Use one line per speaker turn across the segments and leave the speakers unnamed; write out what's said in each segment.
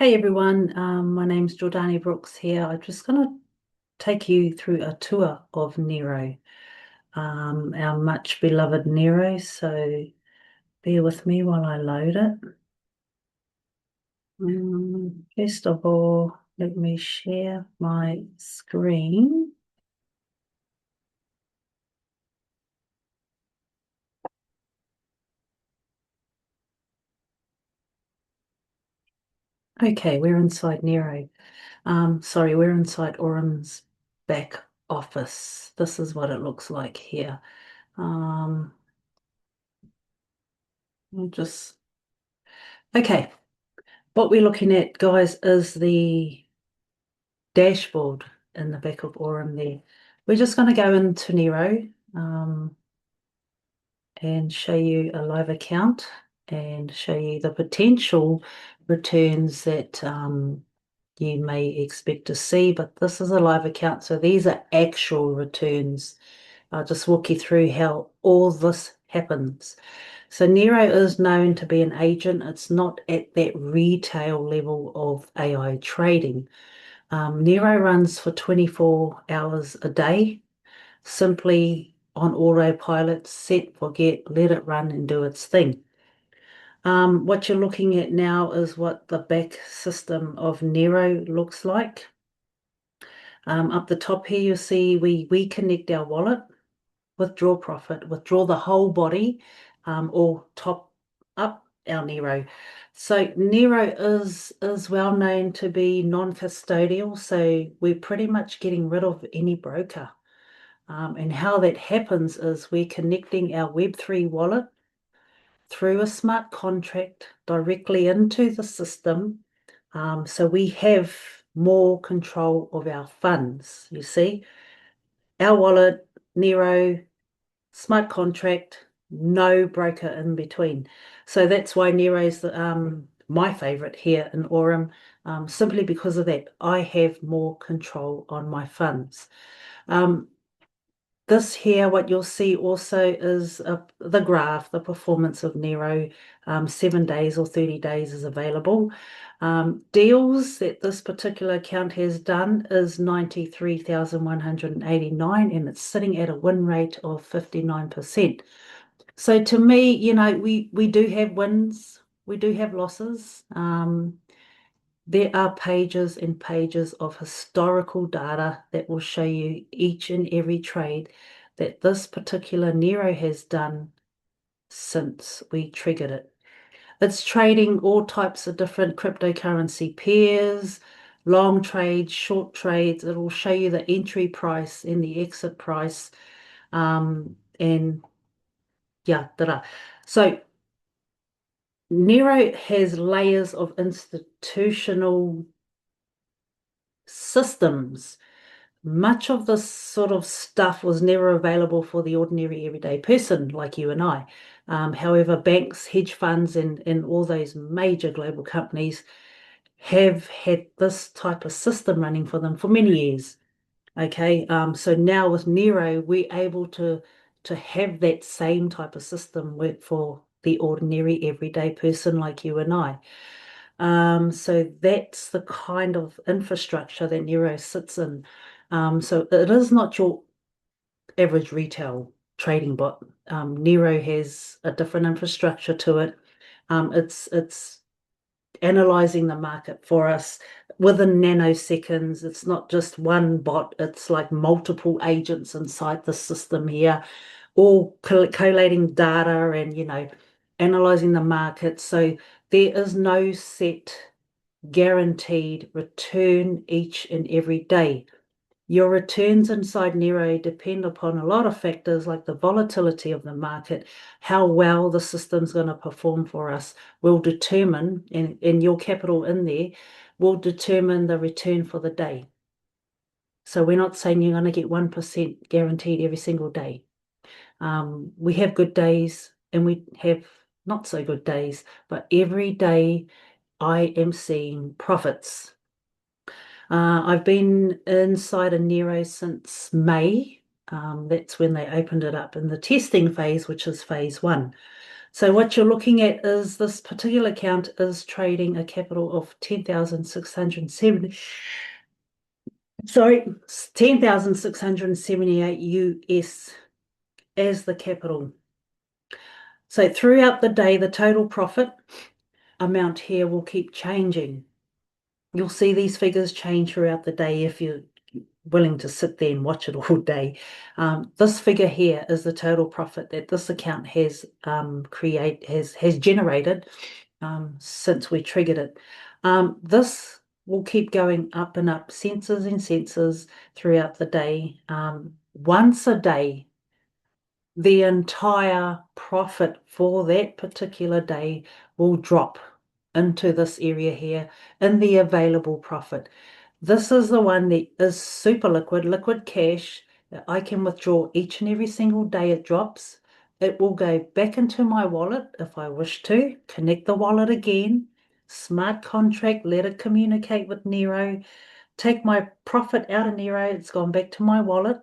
Hey everyone, my name's Jordani Brooks here. I'm just going to take you through a tour of Neyro, our much beloved Neyro. So bear with me while I load it. First of all, let me share my screen. Okay, we're inside Neyro. Sorry, we're inside Orem's back office. This is what it looks like here. Um, I'll just okay. What we're looking at, guys, is the dashboard in the back of Orem there. We're just going to go into Neyro and show you a live account and show you the potential returns that you may expect to see. But this is a live account, so these are actual returns. I'll just walk you through how all this happens. So Neyro is known to be an agent. It's not at that retail level of AI trading. Neyro runs for 24 hours a day, simply on autopilot, set, forget, let it run and do its thing. What you're looking at now is what the back system of Neyro looks like. Up the top here, you'll see we connect our wallet, withdraw profit, withdraw the whole body, or top up our Neyro. So Neyro is well known to be non-custodial, so we're pretty much getting rid of any broker. And how that happens is we're connecting our Web3 wallet through a smart contract directly into the system. So we have more control of our funds, you see. Our wallet, Neyro, smart contract, no broker in between. So that's why Neyro's my favorite here in Orem, simply because of that. I have more control on my funds. Um, this here, what you'll see also is the graph, the performance of Neyro, 7 days or 30 days is available. Deals that this particular account has done is 93,189, and it's sitting at a win rate of 59%. So to me, we do have wins, we do have losses. There are pages and pages of historical data that will show you each and every trade that this particular Neyro has done since we triggered it. It's trading all types of different cryptocurrency pairs, long trades, short trades. It will show you the entry price and the exit price. And yeah, da-da. So Neyro has layers of institutional systems. Much of this sort of stuff was never available for the ordinary everyday person like you and I. However, banks, hedge funds, and all those major global companies have had this type of system running for them for many years. Okay, so now with Neyro, we're able to have that same type of system work for the ordinary everyday person like you and I. So that's the kind of infrastructure that Neyro sits in. So it is not your average retail trading bot. Neyro has a different infrastructure to it. It's analyzing the market for us within nanoseconds. It's not just one bot, it's like multiple agents inside the system here, all collating data and, analyzing the market. So there is no set guaranteed return each and every day. Your returns inside Neyro depend upon a lot of factors like the volatility of the market, how well the system's going to perform for us will determine, and your capital in there will determine the return for the day. So we're not saying you're going to get 1% guaranteed every single day. We have good days and we have not so good days, but every day I am seeing profits. I've been inside a Neyro since May. That's when they opened it up in the testing phase, which is phase 1. So what you're looking at is this particular account is trading a capital of 10,670. Sorry, 10,678 US as the capital. So throughout the day, the total profit amount here will keep changing. You'll see these figures change throughout the day if you're willing to sit there and watch it all day. This figure here is the total profit that this account has generated since we triggered it. This will keep going up and up, cents and cents throughout the day. Once a day, the entire profit for that particular day will drop into this area here in the available profit. This is the one that is super liquid cash that I can withdraw each and every single day it drops. It will go back into my wallet if I wish to, connect the wallet again, smart contract, let it communicate with Neyro, take my profit out of Neyro, it's gone back to my wallet.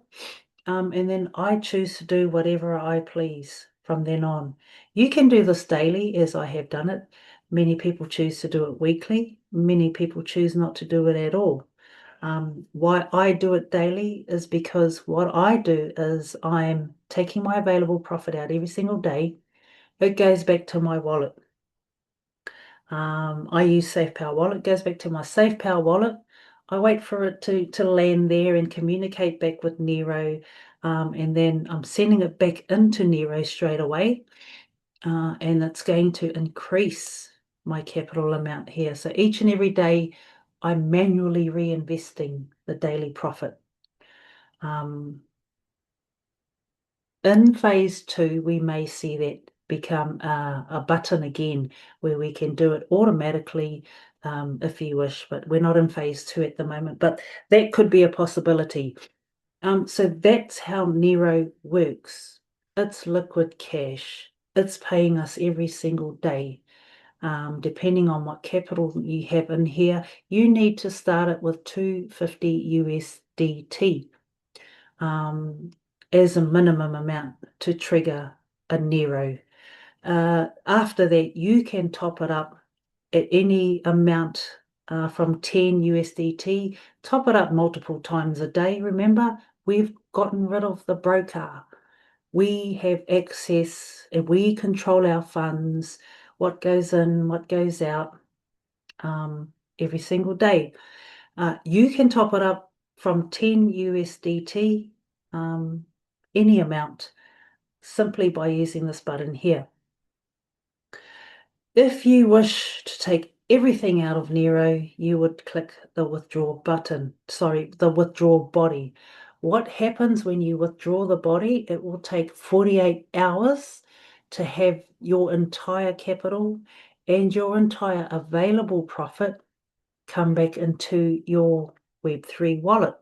And then I choose to do whatever I please from then on. You can do this daily, as I have done it. Many people choose to do it weekly. Many people choose not to do it at all. Why I do it daily is because what I do is I'm taking my available profit out every single day. It goes back to my wallet. I use SafePower Wallet. It goes back to my SafePower Wallet. I wait for it to land there and communicate back with Neyro, and then I'm sending it back into Neyro straight away, and it's going to increase my capital amount here. So each and every day, I'm manually reinvesting the daily profit. In phase 2, we may see that become a button again where we can do it automatically if you wish, but we're not in phase 2 at the moment, but that could be a possibility. So that's how Neyro works. It's liquid cash. It's paying us every single day. Depending on what capital you have in here, you need to start it with 250 USDT. As a minimum amount to trigger a Neyro. After that, you can top it up at any amount from 10 USDT. Top it up multiple times a day. Remember, we've gotten rid of the broker. We have access and we control our funds, what goes in, what goes out every single day. You can top it up from 10 USDT, any amount, simply by using this button here. If you wish to take everything out of Neyro, you would click the withdraw button, the withdraw body. What happens when you withdraw the body? It will take 48 hours to have your entire capital and your entire available profit come back into your Web3 wallet.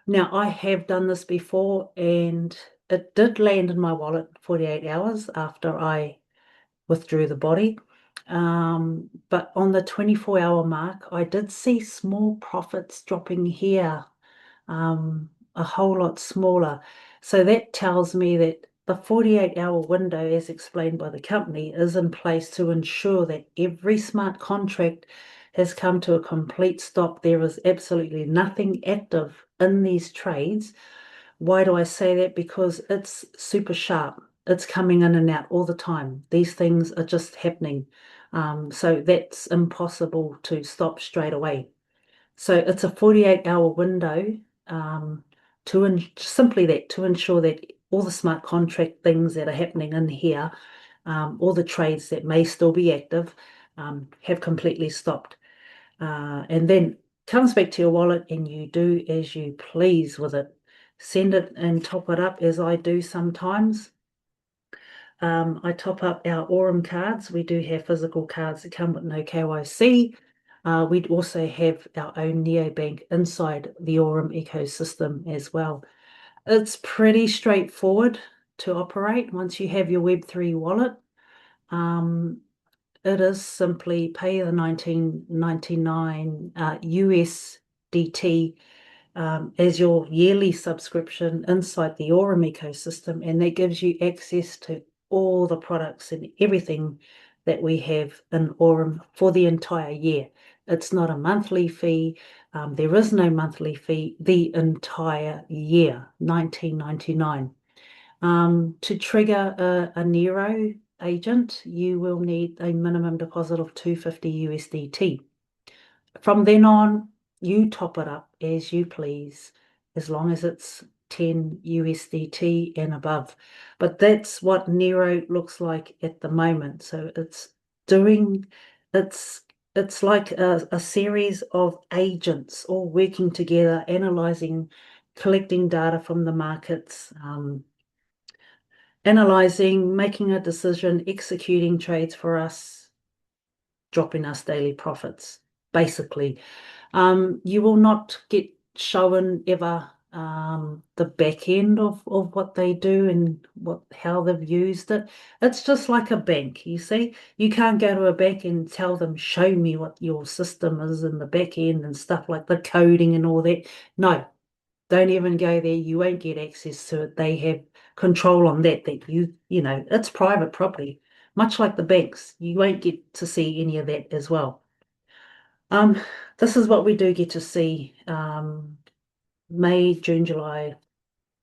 Now, I have done this before and it did land in my wallet 48 hours after I withdrew the body. But on the 24-hour mark, I did see small profits dropping here, a whole lot smaller. So that tells me that the 48-hour window, as explained by the company, is in place to ensure that every smart contract has come to a complete stop. There is absolutely nothing active in these trades. Why do I say that? Because it's super sharp. It's coming in and out all the time. These things are just happening. So that's impossible to stop straight away. So it's a 48-hour window simply that, to ensure that all the smart contract things that are happening in here, all the trades that may still be active, have completely stopped. And then comes back to your wallet and you do as you please with it. Send it and top it up as I do sometimes. I top up our Aurum cards. We do have physical cards that come with no KYC. We'd also have our own neobank inside the Aurum ecosystem as well. It's pretty straightforward to operate once you have your Web3 wallet. It is simply pay the $19.99 USDT as your yearly subscription inside the Aurum ecosystem, and that gives you access to all the products and everything that we have in Aurum for the entire year. It's not a monthly fee. There is no monthly fee the entire year, $19.99. To trigger a Neyro agent, you will need a minimum deposit of 250 USDT. From then on, you top it up as you please, as long as it's 10 USDT and above. But that's what Neyro looks like at the moment. So it's it's like a series of agents all working together, analyzing, collecting data from the markets, analyzing, making a decision, executing trades for us, dropping us daily profits, basically. You will not get shown ever the back end of what they do and how they've used it. It's just like a bank, you see. You can't go to a bank and tell them, show me what your system is in the back end and stuff like the coding and all that. No, don't even go there. You won't get access to it. They have control on that you know, it's private property, much like the banks. You won't get to see any of that as well. This is what we do get to see. May, June, July.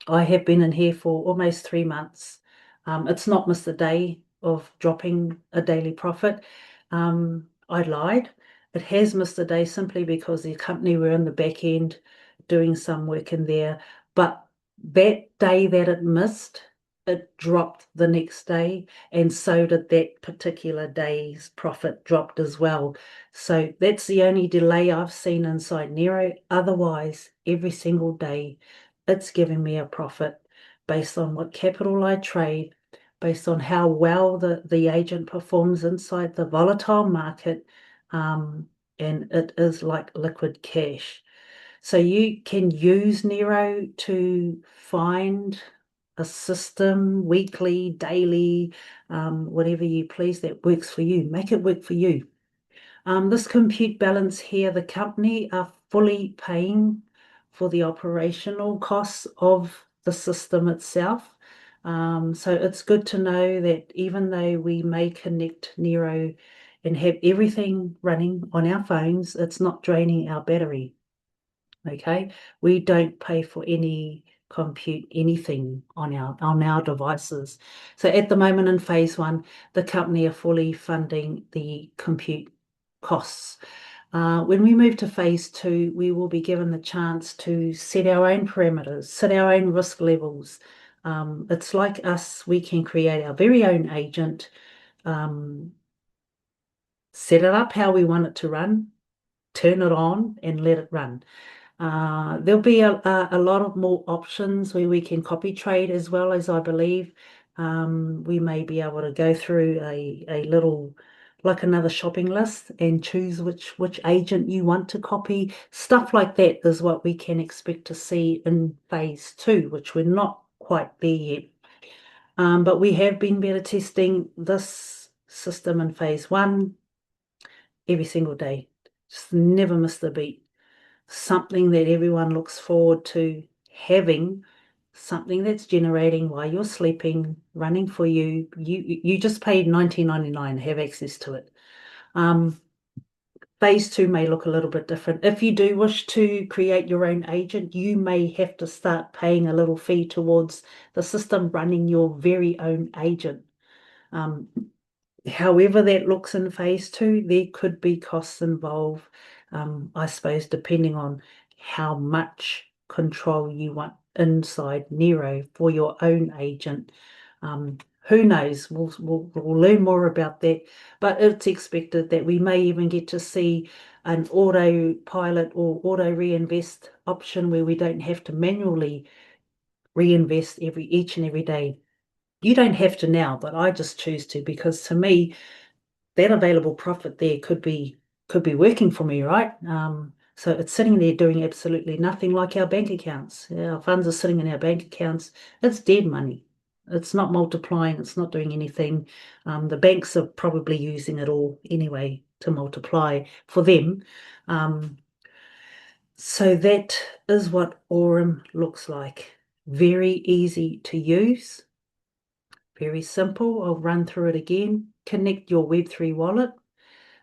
I have been in here for almost 3 months. It's not missed a day of dropping a daily profit. I lied. It has missed a day simply because the company were in the back end doing some work in there. But that day that it missed, it dropped the next day, and so did that particular day's profit dropped as well. So that's the only delay I've seen inside Neyro. Otherwise, every single day, it's giving me a profit based on what capital I trade, based on how well the agent performs inside the volatile market, and it is like liquid cash. So you can use Neyro to find a system, weekly, daily, whatever you please that works for you. Make it work for you. This compute balance here, the company are fully paying for the operational costs of the system itself. So it's good to know that even though we may connect Neyro and have everything running on our phones, it's not draining our battery. Okay, we don't pay for any compute anything on our devices. So at the moment in phase one, the company are fully funding the compute costs. When we move to phase two, we will be given the chance to set our own parameters, set our own risk levels. It's like us, we can create our very own agent, set it up how we want it to run, turn it on and let it run. There'll be a lot of more options where we can copy trade as well, as I believe. We may be able to go through a little, like another shopping list and choose which agent you want to copy. Stuff like that is what we can expect to see in phase two, which we're not quite there yet. But we have been beta testing this system in phase one every single day. Just never miss the beat. Something that everyone looks forward to having, something that's generating while you're sleeping, running for you. You just paid $19.99, have access to it. Phase two may look a little bit different. If you do wish to create your own agent, you may have to start paying a little fee towards the system running your very own agent. However that looks in phase two, there could be costs involved, I suppose, depending on how much control you want inside Neyro for your own agent. Who knows? We'll learn more about that, but it's expected that we may even get to see an autopilot or auto reinvest option where we don't have to manually reinvest each and every day. You don't have to now, but I just choose to because to me, that available profit there could be working for me, right? So it's sitting there doing absolutely nothing, like our bank accounts. Our funds are sitting in our bank accounts. It's dead money. It's not multiplying. It's not doing anything. The banks are probably using it all anyway to multiply for them. So that is what Aurum looks like. Very easy to use. Very simple. I'll run through it again. Connect your Web3 wallet.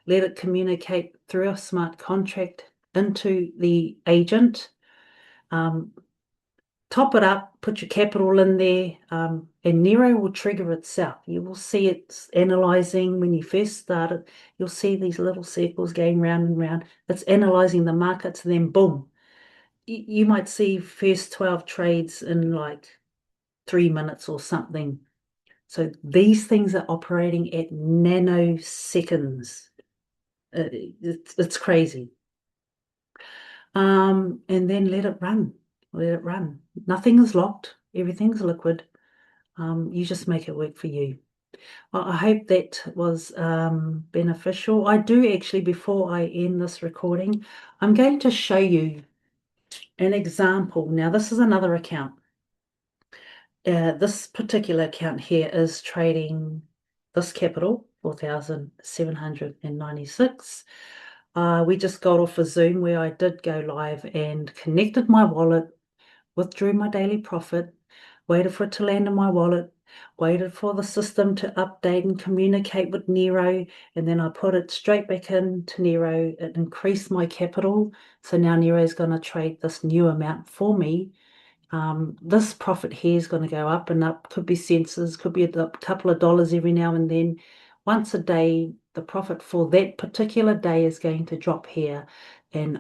Let it communicate through a smart contract into the agent. Top it up, put your capital in there, and Neyro will trigger itself. You will see it's analyzing when you first start it. You'll see these little circles going round and round. It's analyzing the markets, and then boom. You might see first 12 trades in like 3 minutes or something. So these things are operating at nanoseconds. It's crazy. And then let it run. Let it run. Nothing is locked. Everything's liquid. You just make it work for you. I hope that was beneficial. I do actually, before I end this recording, I'm going to show you an example. Now, this is another account. This particular account here is trading this capital, 4,796. We just got off a Zoom where I did go live and connected my wallet, withdrew my daily profit, waited for it to land in my wallet, waited for the system to update and communicate with Neyro, and then I put it straight back into Neyro. It increased my capital. So now Neyro is going to trade this new amount for me. This profit here is going to go up and up. Could be cents, could be a couple of dollars every now and then. Once a day, the profit for that particular day is going to drop here. And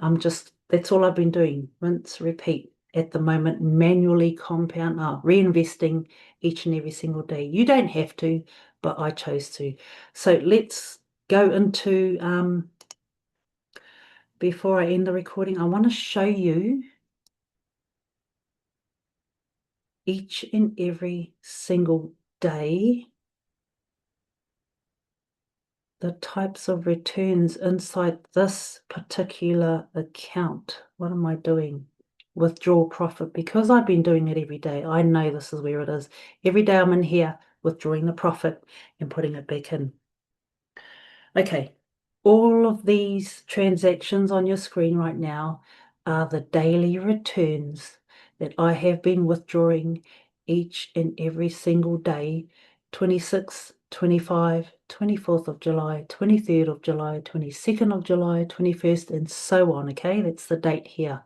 that's all I've been doing. Rinse, repeat. At the moment, manually reinvesting each and every single day. You don't have to, but I chose to. So let's go into, before I end the recording, I want to show you each and every single day the types of returns inside this particular account. What am I doing? Withdraw profit. Because I've been doing it every day, I know this is where it is. Every day I'm in here withdrawing the profit and putting it back in. Okay, all of these transactions on your screen right now are the daily returns that I have been withdrawing each and every single day, 26, 25, 24th of July, 23rd of July, 22nd of July, 21st, and so on, okay? That's the date here.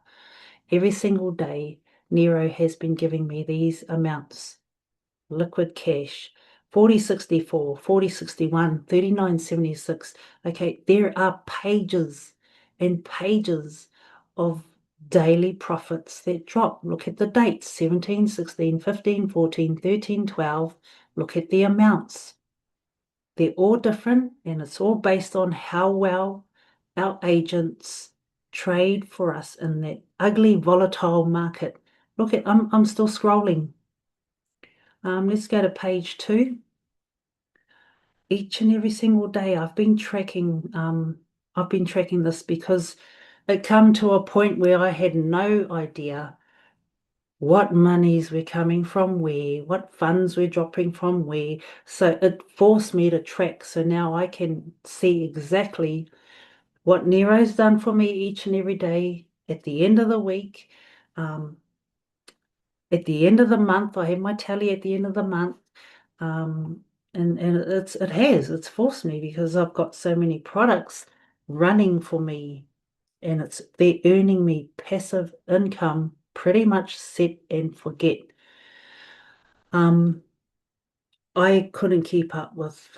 Every single day, Neyro has been giving me these amounts. Liquid cash, 4064, 4061, 3976. Okay, there are pages and pages of daily profits that drop. Look at the dates, 17, 16, 15, 14, 13, 12. Look at the amounts. They're all different, and it's all based on how well our agents trade for us in that ugly, volatile market. Look at, I'm still scrolling. Let's go to page 2. Each and every single day I've been tracking this because it come to a point where I had no idea what monies were coming from where, what funds were dropping from where. So it forced me to track. So now I can see exactly what Nero's done for me each and every day. At the end of the week, at the end of the month, I have my tally at the end of the month. And it's forced me because I've got so many products running for me, and they're earning me passive income, pretty much set and forget. I couldn't keep up with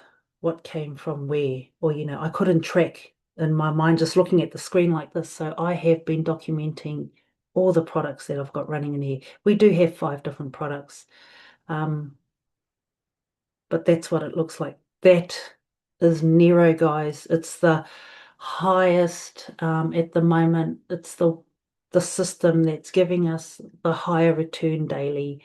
what came from where, or I couldn't track in my mind just looking at the screen like this. So I have been documenting all the products that I've got running in here. We do have 5 different products. But that's what it looks like. That is Neyro, guys. It's the highest at the moment. It's the system that's giving us the higher return daily.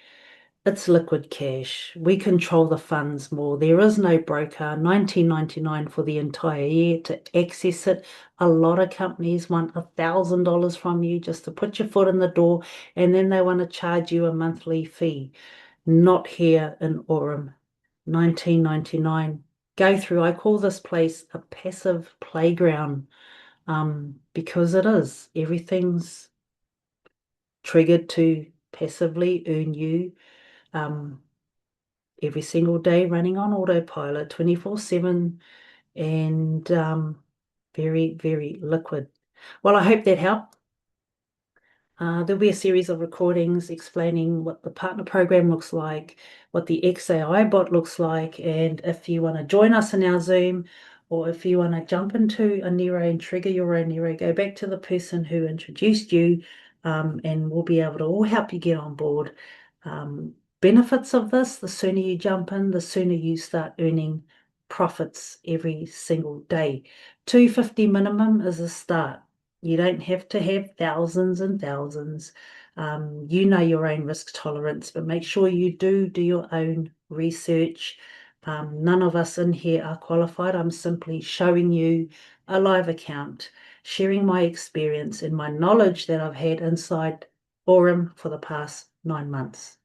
It's liquid cash. We control the funds more. There is no broker. $19.99 for the entire year to access it. A lot of companies want $1,000 from you just to put your foot in the door, and then they want to charge you a monthly fee. Not here in Aurum. $19.99. Go through. I call this place a passive playground because it is. Everything's triggered to passively earn you every single day, running on autopilot 24/7, and very, very liquid. Well, I hope that helped. There'll be a series of recordings explaining what the partner program looks like, what the XAI bot looks like, and if you want to join us in our Zoom, or if you want to jump into a Neyro and trigger your own Neyro, go back to the person who introduced you, and we'll be able to all help you get on board. Benefits of this: the sooner you jump in, the sooner you start earning profits every single day. 250 minimum is a start. You don't have to have thousands and thousands. You know your own risk tolerance, but make sure you do your own research. None of us in here are qualified. I'm simply showing you a live account, sharing my experience and my knowledge that I've had inside Aurum for the past 9 months.